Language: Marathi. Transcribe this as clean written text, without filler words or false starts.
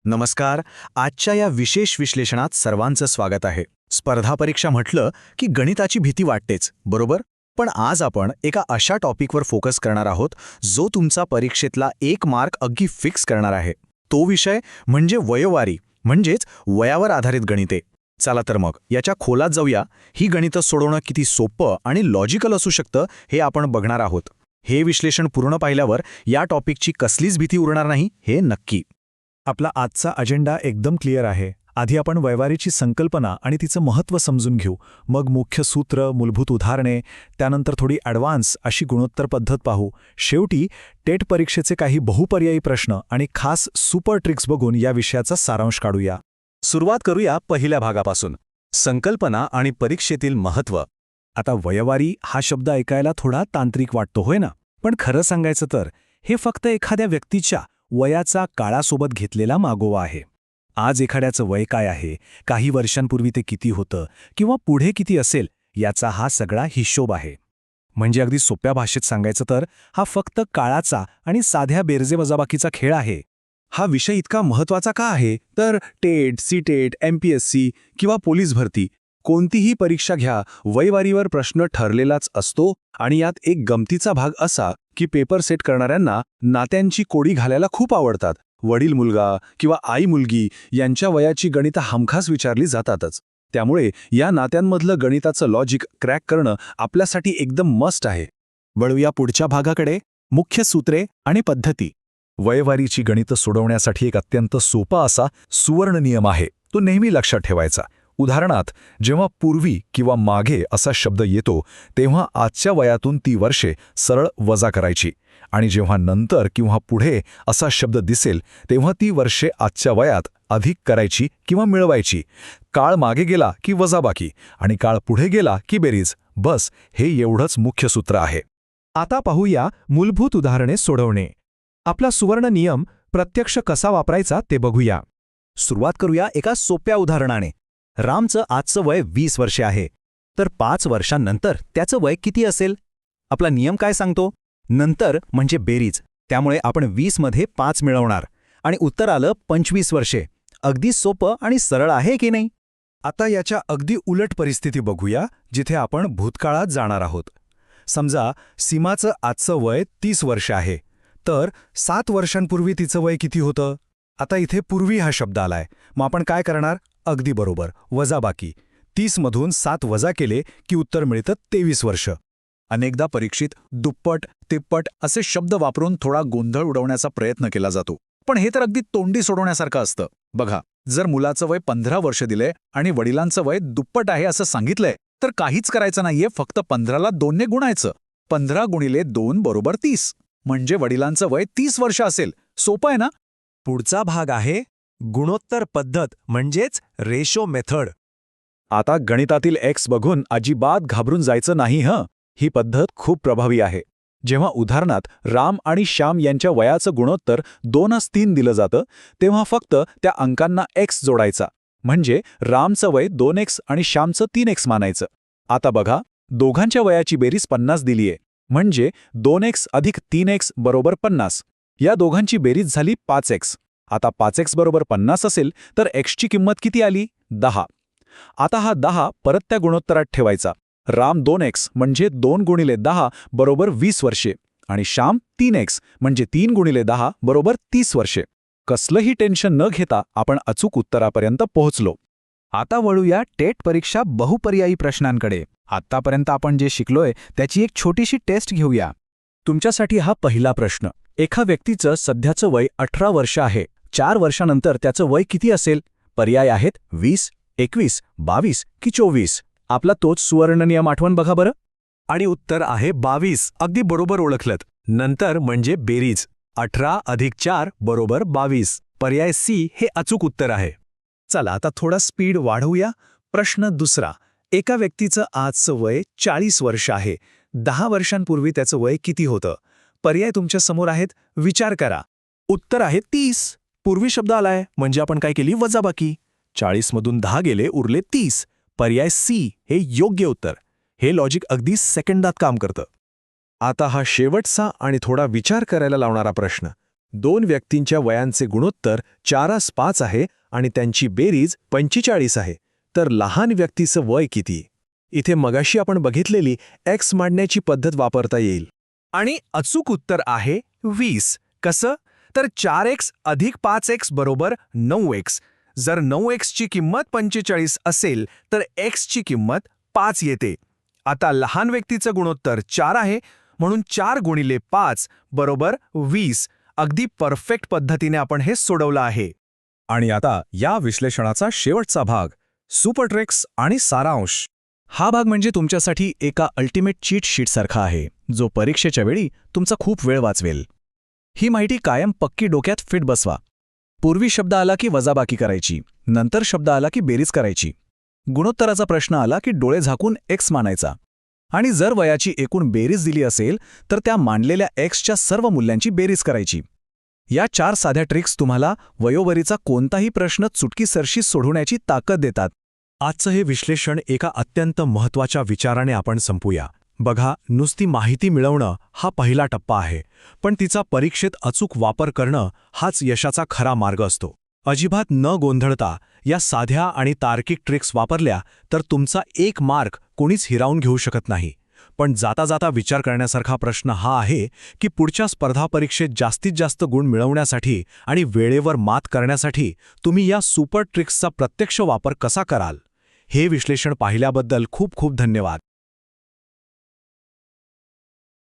नमस्कार. आजच्या या विशेष विश्लेषणात सर्वांचं स्वागत आहे. स्पर्धा परीक्षा म्हटलं की गणिताची भीती वाटतेच, बरोबर? पण आज आपण एका अशा टॉपिकवर फोकस करणार आहोत जो तुमचा परीक्षेतला 1 मार्क अगदी फिक्स करणार आहे. तो विषय म्हणजे वयोवारी, म्हणजेच वयावर आधारित गणिते. चला तर मग याच्या खोलात जाऊया. ही गणितं सोडवणं किती सोपं आणि लॉजिकल असू शकतं हे आपण बघणार आहोत. हे विश्लेषण पूर्ण पाहिल्यावर या टॉपिकची कसलीच भीती उरणार नाही, हे नक्की. आपला आजचा अजेंडा एकदम क्लिअर आहे. आधी आपण वयवारीची संकल्पना आणि तिचं महत्त्व समजून घेऊ, मग मुख्य सूत्र, मूलभूत उदाहरणे, त्यानंतर थोडी ॲडव्हान्स अशी गुणोत्तर पद्धत पाहू. शेवटी टेट परीक्षेचे काही बहुपर्यायी प्रश्न आणि खास सुपर ट्रिक्स बघून या विषयाचा सारांश काढूया. सुरुवात करूया पहिल्या भागापासून, संकल्पना आणि परीक्षेतील महत्त्व. आता वयवारी हा शब्द ऐकायला थोडा तांत्रिक वाटतो, होय ना? पण खरं सांगायचं तर हे फक्त एखाद्या व्यक्तीच्या वयाचा काळासोबत घेतलेला मागोवा आहे. आज एखाद्याचं वय काय आहे, काही वर्षांपूर्वी ते किती होतं किंवा पुढे किती असेल, याचा हा सगळा हिशोब आहे. म्हणजे अगदी सोप्या भाषेत सांगायचं तर हा फक्त काळाचा आणि साध्या बेरजे वजाबाकीचा खेळ आहे. हा विषय इतका महत्त्वाचा का आहे? तर टेट, सीटेट, MPSC किंवा पोलीस भरती कोणतीही परीक्षा घ्या, वयवारीवर प्रश्न ठरलेलाच असतो. आणि यात एक गमतीचा भाग असा की पेपर सेट करणाऱ्यांना नात्यांची कोडी घालायला खूप आवडतात. वडील मुलगा किंवा आई मुलगी यांच्या वयाची गणितं हमखास विचारली जातातच. त्यामुळे या नात्यांमधलं गणिताचं लॉजिक क्रॅक करणं आपल्यासाठी एकदम मस्ट आहे. वळूया पुढच्या भागाकडे, मुख्य सूत्रे आणि पद्धती. वयवारीची गणितं सोडवण्यासाठी एक अत्यंत सोपा असा सुवर्ण नियम आहे. तो नेहमी लक्षात ठेवायचा. उदाहरणार्थ, जेव्हा पूर्वी किंवा मागे असा शब्द येतो तेव्हा आजच्या वयातून ती वर्षे सरळ वजा करायची, आणि जेव्हा नंतर किंवा पुढे असा शब्द दिसेल तेव्हा ती वर्षे आजच्या वयात अधिक करायची किंवा मिळवायची. काळ मागे गेला की वजाबाकी आणि काळ पुढे गेला की बेरीज. बस, हे एवढंच मुख्य सूत्र आहे. आता पाहूया मूलभूत उदाहरणे सोडवणे. आपला सुवर्ण नियम प्रत्यक्ष कसा वापरायचा ते बघूया. सुरुवात करूया एका सोप्या उदाहरणाने. रामचं आजचं वय 20 वर्षे आहे, तर 5 वर्षांनंतर त्याचं वय किती असेल? आपला नियम काय सांगतो? नंतर म्हणजे बेरीज. त्यामुळे आपण 20 मध्ये 5 मिळवणार आणि उत्तर आलं 25 वर्षे. अगदी सोपं आणि सरळ आहे की नाही? आता याच्या अगदी उलट परिस्थिती बघूया, जिथे आपण भूतकाळात जाणार आहोत. समजा सीमाचं आजचं वय 30 वर्ष आहे, तर 7 वर्षांपूर्वी तिचं वय किती होतं? आता इथे पूर्वी हा शब्द आलाय, मग आपण काय करणार? अगदी बरोबर, वजाबाकी. 30 मधून 7 वजा केले की उत्तर मिळतं 23 वर्ष. अनेकदा परीक्षेत दुप्पट, तिप्पट असे शब्द वापरून थोडा गोंधळ उडवण्याचा प्रयत्न केला जातो. पण हे तर अगदी तोंडी सोडवण्यासारखं असतं. बघा, जर मुलाचं वय 15 वर्ष दिलंय आणि वडिलांचं वय दुप्पट आहे असं सांगितलंय, तर काहीच करायचं नाहीये, फक्त 15ला 2 ने गुणायचं. 15 गुणिले 2 बरोबर 30. म्हणजे वडिलांचं वय 30 वर्ष असेल. सोपं आहे ना? पुढचा भाग आहे गुणोत्तर पद्धत, म्हणजेच रेशो मेथड. आता गणितातील एक्स बघून अजिबात घाबरून जायचं नाही हं. ही पद्धत खूप प्रभावी आहे. जेव्हा उदाहरणात राम आणि श्याम यांच्या वयाचं गुणोत्तर 2:3 दिलं जातं, तेव्हा फक्त त्या अंकांना एक्स जोडायचा. म्हणजे रामचं वय 2x आणि श्यामचं 3x मानायचं. आता बघा, दोघांच्या वयाची बेरीज 50 दिलीये, म्हणजे 2x अधिक 3x बरोबर 50. या दोघांची बेरीज झाली 5x. आता 5x बरोबर 50 असेल तर एक्सची किंमत किती आली? 10. आता हा 10 परत त्या गुणोत्तरात ठेवायचा. राम 2x म्हणजे 2 गुणिले 10 बरोबर 20 वर्षे आणि श्याम 3x म्हणजे 3 गुणिले 10 बरोबर 30 वर्षे. कसलंही टेन्शन न घेता आपण अचूक उत्तरापर्यंत पोहोचलो. आता वळूया टेट परीक्षा बहुपर्यायी प्रश्नांकडे. आत्तापर्यंत आपण जे शिकलोय त्याची एक छोटीशी टेस्ट घेऊया. तुमच्यासाठी हा पहिला प्रश्न. एका व्यक्तीचं सध्याचं वय 18 वर्ष आहे. 4 वर्षांनंतर त्याचं वय किती असेल? पर्याय आहेत 20, 21, 22 की 24. आपला तोच सुवर्ण नियम आठवण बघा बरं. आणि उत्तर आहे 22. अगदी बरोबर ओळखलत. नंतर म्हणजे बेरीज. 18 अधिक 4 बरोबर 22. पर्याय सी हे अचूक उत्तर आहे. चला आता थोडा स्पीड वाढवूया. प्रश्न दुसरा. एका व्यक्तीचं आजचं वय 40 वर्ष आहे. 10 वर्षांपूर्वी त्याचं वय किती होतं? पर्याय तुमच्या समोर आहेत, विचार करा. उत्तर आहे 30. पूर्वी शब्द आलाय म्हणजे आपण काय केली? वजाबाकी. 40 मधून 10 गेले, उरले 30. पर्याय सी हे योग्य उत्तर. हे लॉजिक अगदी सेकंदात काम करतं. आता हा शेवटचा आणि थोडा विचार करायला लावणारा प्रश्न. 2 व्यक्तींच्या वयांचे गुणोत्तर 4:5 आहे आणि त्यांची बेरीज 45 आहे. तर लहान व्यक्तीचं वय किती? इथे मगाशी आपण बघितलेली एक्स मांडण्याची पद्धत वापरता येईल. आणि अचूक उत्तर आहे 20. कसं? तर 4x अधिक 5x बरोबर 9x. जर 9x ची किंमत 45 असेल तर x ची किंमत 5 येते. आता लहान व्यक्तीचं गुणोत्तर 4 आहे, म्हणून 4 गुणिले 5 बरोबर 20. अगदी परफेक्ट पद्धतीने आपण हे सोडवलं आहे. आणि आता या विश्लेषणाचा शेवटचा भाग, सुपर ट्रिक्स आणि सारांश. हा भाग म्हणजे तुमच्यासाठी एका अल्टिमेट चीट शीटसारखा आहे, जो परीक्षेच्या वेळी तुमचा खूप वेळ वाचवेल. ही माहिती कायम पक्की डोक्यात फिट बसवा. पूर्वी शब्द आला की वजाबाकी करायची, नंतर शब्द आला की बेरीज करायची, गुणोत्तराचा प्रश्न आला की डोळे झाकून एक्स मानायचा, आणि जर वयाची एकूण बेरीज दिली असेल तर त्या मांडलेल्या एक्सच्या सर्व मूल्यांची बेरीज करायची. या 4 साध्या ट्रिक्स तुम्हाला वयोवरीचा कोणताही प्रश्न चुटकीसरशी सोडवण्याची ताकद देतात. आजचं हे विश्लेषण एका अत्यंत महत्त्वाच्या विचाराने आपण संपूया. बघा, नुसती माहिती मिळवणं हा पहिला टप्पा आहे, पण तिचा परीक्षेत अचूक वापर करणं हाच यशाचा खरा मार्ग असतो. अजिबात न गोंधळता या साध्या आणि तार्किक ट्रिक्स वापरल्या तर तुमचा 1 मार्क कोणीच हिरावून घेऊ शकत नाही. पण जाता जाता विचार करण्यासारखा प्रश्न हा आहे की पुढच्या स्पर्धा परीक्षेत जास्तीत जास्त गुण मिळवण्यासाठी आणि वेळेवर मात करण्यासाठी तुम्ही या सुपर ट्रिक्सचा प्रत्यक्ष वापर कसा कराल. हे विश्लेषण पाहिल्याबद्दल खूप खूप धन्यवाद.